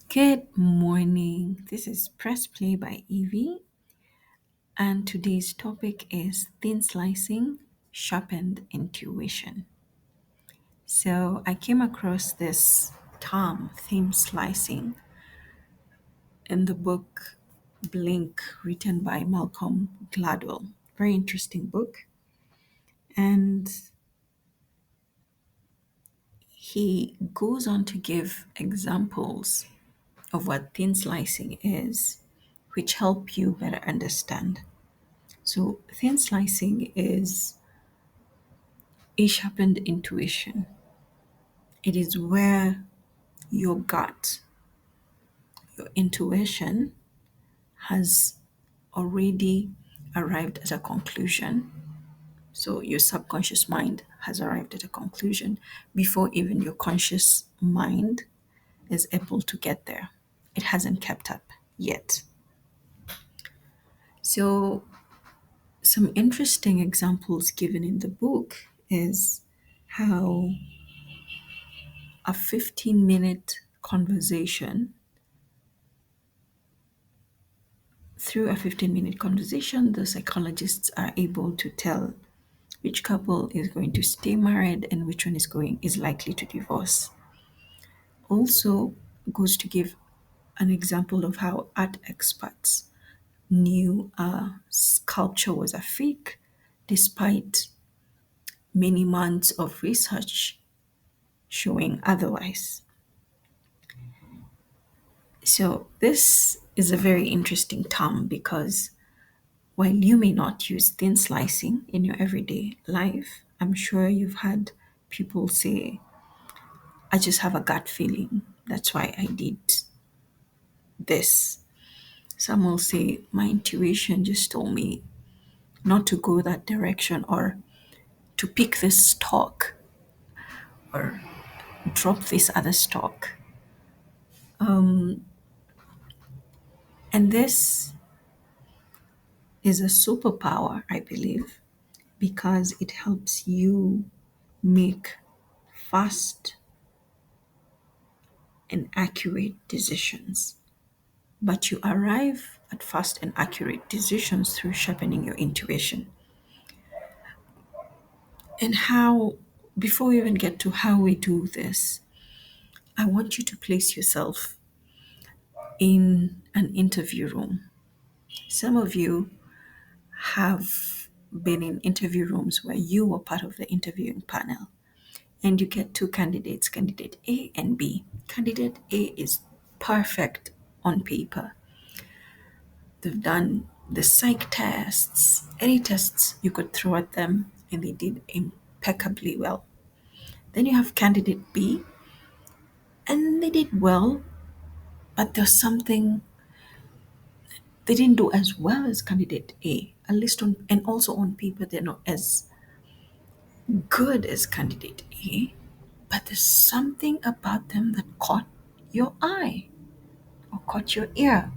Good morning. This is Press Play by Evie, and today's topic is thin slicing, sharpened intuition. So, I came across this term, thin slicing, in the book Blink, written by Malcolm Gladwell. Very interesting book. And he goes on to give examples of what thin slicing is, which help you better understand. So, thin slicing is a sharpened intuition. It is where your gut, your intuition, has already arrived at a conclusion. So, your subconscious mind has arrived at a conclusion before even your conscious mind is able to get there. It hasn't kept up yet. So, some interesting examples given in the book is how a 15-minute conversation, through a 15-minute conversation, the psychologists are able to tell which couple is going to stay married and which one is likely to divorce. Also goes to give an example of how art experts knew a sculpture was a fake despite many months of research showing otherwise. So, this is a very interesting term because while you may not use thin slicing in your everyday life, I'm sure you've had people say, I just have a gut feeling. That's why I did this. Some will say, my intuition just told me not to go that direction or to pick this stock or drop this other stock. And this is a superpower, I believe, because it helps you make fast and accurate decisions. But you arrive at fast and accurate decisions through sharpening your intuition. And how, before we even get to how we do this, I want you to place yourself in an interview room. Some of you have been in interview rooms where you were part of the interviewing panel and you get two candidates, candidate A and B. Candidate A is perfect on paper. They've done the psych tests, any tests you could throw at them, and they did impeccably well. Then you have candidate B, and they did well, but there's something they didn't do as well as candidate A. At least on and also on paper, they're not as good as candidate A, but there's something about them that caught your eye or caught your ear.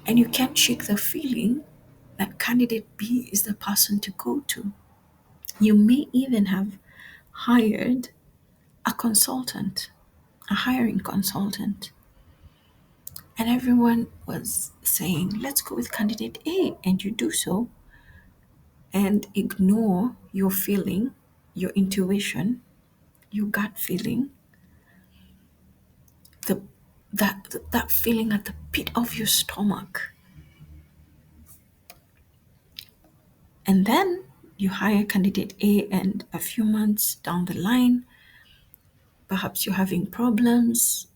And you can't shake the feeling that candidate B is the person to go to. You may even have hired a consultant, a hiring consultant, and everyone was saying, let's go with candidate A, and you do so and ignore your feeling, your intuition, your gut feeling, the that feeling at the pit of your stomach. And then you hire candidate A, and a few months down the line, perhaps you're having problems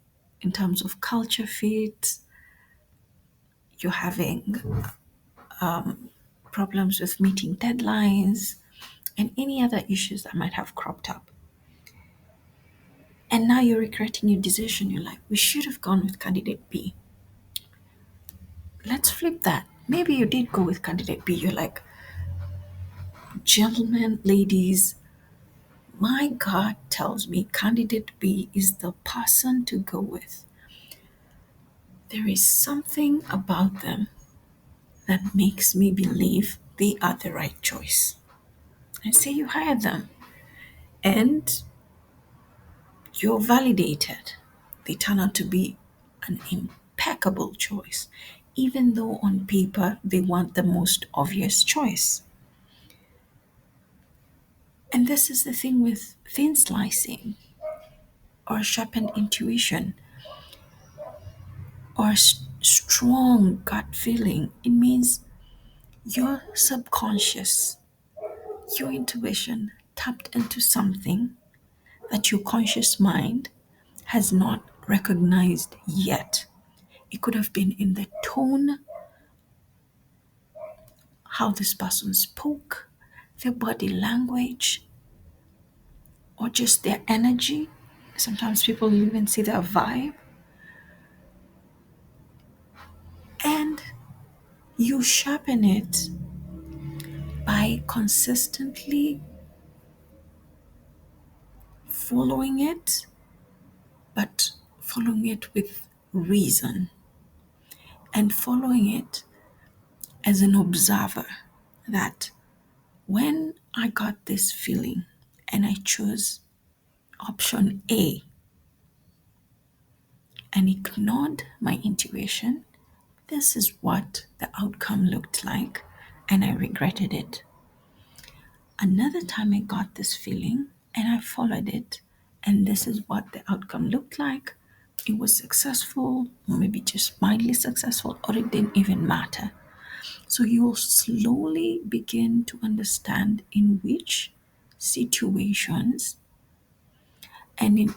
in terms of culture fit, you're having problems with meeting deadlines, and any other issues that might have cropped up. And now you're regretting your decision. You're like, we should have gone with candidate B. Let's flip that. Maybe you did go with candidate B. You're like, gentlemen, ladies, my God tells me candidate B is the person to go with. There is something about them that makes me believe they are the right choice. And say you hire them and you're validated. They turn out to be an impeccable choice, even though on paper they want the most obvious choice. And this is the thing with thin slicing or sharpened intuition or strong gut feeling. It means your subconscious, your intuition tapped into something that your conscious mind has not recognized yet. It could have been in the tone, how this person spoke, their body language, or just their energy. Sometimes people even see their vibe. And you sharpen it by consistently following it, but following it with reason and following it as an observer that when I got this feeling and I chose option A and ignored my intuition, this is what the outcome looked like, and I regretted it. Another time I got this feeling and I followed it, and this is what the outcome looked like. It was successful, or maybe just mildly successful, or it didn't even matter. So you'll slowly begin to understand in which situations and in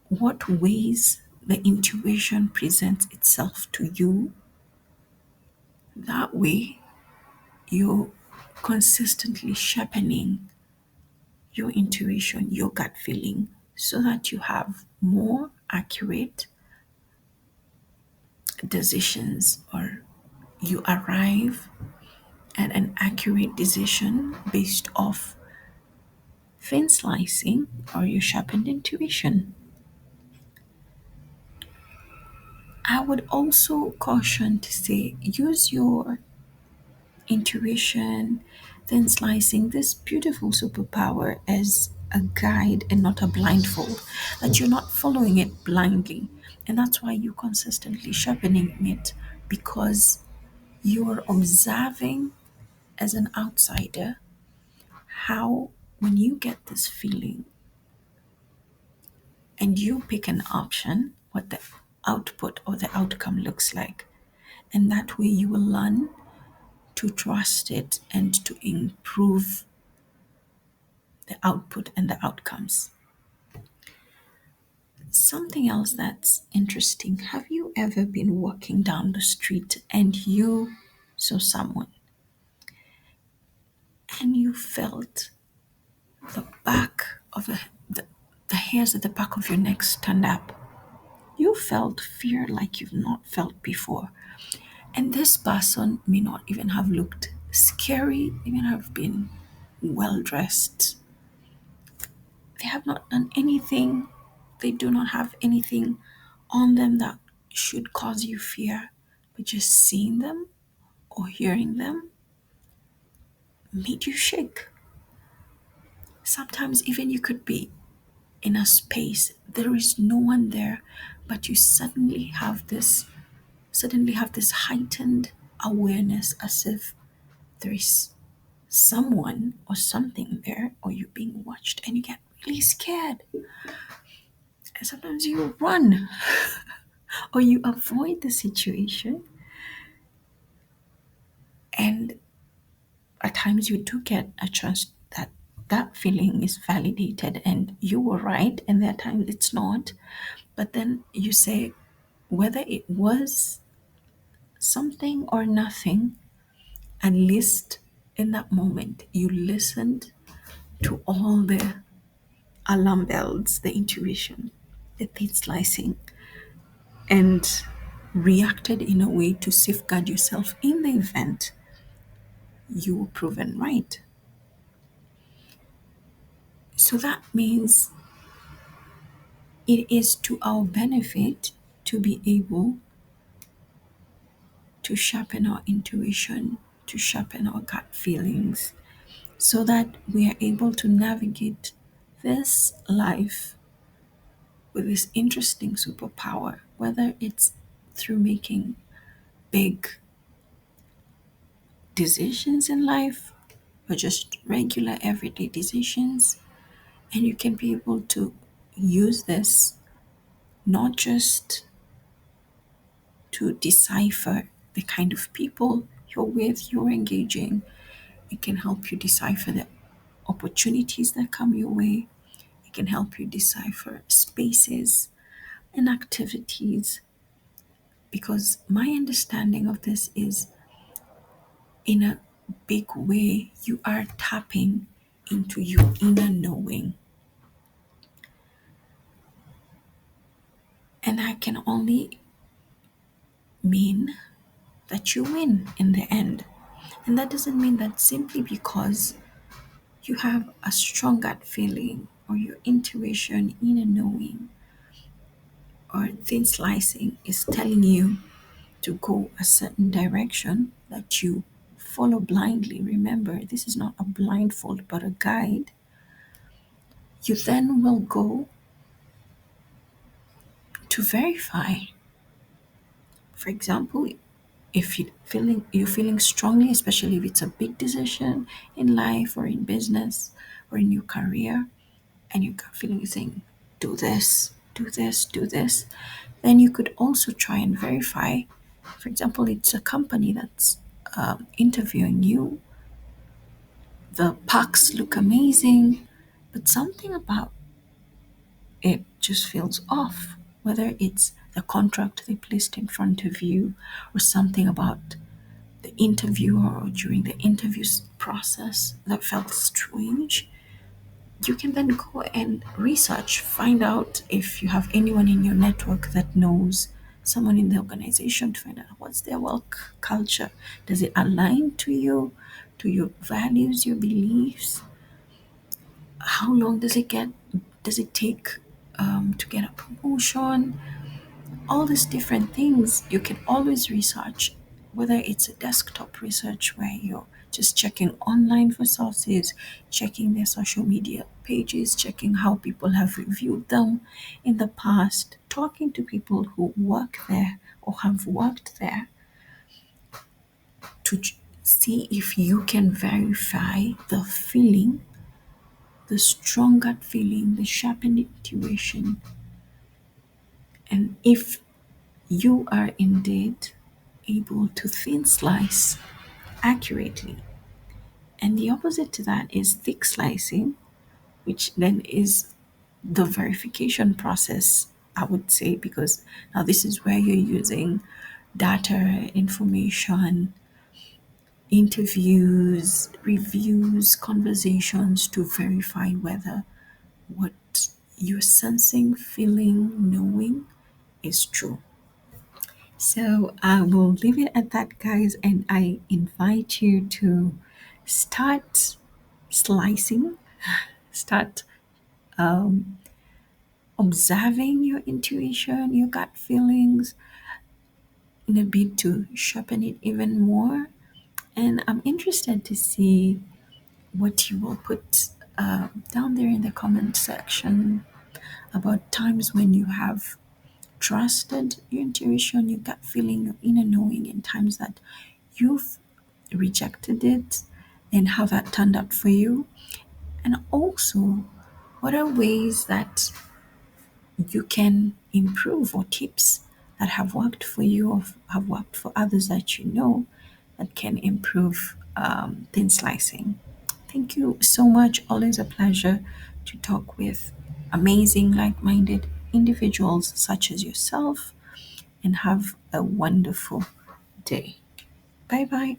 what ways the intuition presents itself to you. That way, you're consistently sharpening your intuition, your gut feeling, so that you have more accurate decisions or you arrive at an accurate decision based off thin slicing or your sharpened intuition. I would also caution to say use your intuition, thin slicing, this beautiful superpower as a guide and not a blindfold, that you're not following it blindly. And that's why you're consistently sharpening it because you're observing as an outsider how, when you get this feeling and you pick an option, what the output or the outcome looks like. And that way you will learn to trust it and to improve the output and the outcomes. Something else that's interesting, have you ever been walking down the street and you saw someone and you felt the back of the hairs at the back of your neck stand up? You felt fear like you've not felt before. And this person may not even have looked scary, even have been well dressed. They have not done anything. They do not have anything on them that should cause you fear. But just seeing them or hearing them made you shake. Sometimes even you could be in a space, there is no one there, but you suddenly have this heightened awareness as if there is someone or something there or you're being watched and you get really scared. And sometimes you run or you avoid the situation. And at times you do get a trust that that feeling is validated and you were right, and there are times it's not. But then you say, whether it was something or nothing, at least in that moment you listened to all the alarm bells, the intuition, the thin slicing, and reacted in a way to safeguard yourself in the event you were proven right. So that means it is to our benefit to be able to sharpen our intuition, to sharpen our gut feelings, so that we are able to navigate this life with this interesting superpower, whether it's through making big decisions in life or just regular everyday decisions. And you can be able to use this not just to decipher the kind of people you're with, you're engaging. It can help you decipher the opportunities that come your way. It can help you decipher spaces and activities. Because my understanding of this is, in a big way, you are tapping into your inner knowing. And that can only mean that you win in the end. And that doesn't mean that simply because you have a strong gut feeling or your intuition, inner knowing, or thin slicing is telling you to go a certain direction that you follow blindly. Remember, this is not a blindfold but a guide. You then will go to verify. For example, if you're feeling strongly, especially if it's a big decision in life or in business or in your career, and your gut feeling is saying, do this, do this, do this, then you could also try and verify. For example, it's a company that's interviewing you. The pucks look amazing, but something about it just feels off. Whether it's the contract they placed in front of you or something about the interviewer or during the interview process that felt strange, you can then go and research, find out if you have anyone in your network that knows someone in the organization, to find out what's their work culture. Does it align to your values, your beliefs? How long does it take to get a promotion? All these different things you can always research, whether it's a desktop research where you're just checking online for sources, checking their social media pages, checking how people have reviewed them in the past, talking to people who work there or have worked there to see if you can verify the feeling, the strong gut feeling, the sharpened intuition, and if you are indeed able to thin slice accurately. And the opposite to that is thick slicing, which then is the verification process, I would say, because now this is where you're using data, information, interviews, reviews, conversations to verify whether what you're sensing, feeling, knowing is true. So I will leave it at that, guys, and I invite you to start slicing, start observing your intuition, your gut feelings, in a bid to sharpen it even more. And I'm interested to see what you will put down there in the comment section about times when you have trusted your intuition, your gut feeling, your inner knowing, in times that you've rejected it, and how that turned out for you. And also, what are ways that you can improve, or tips that have worked for you or have worked for others that you know that can improve thin slicing. Thank you so much. Always a pleasure to talk with amazing, like minded individuals such as yourself, and have a wonderful day. Bye bye.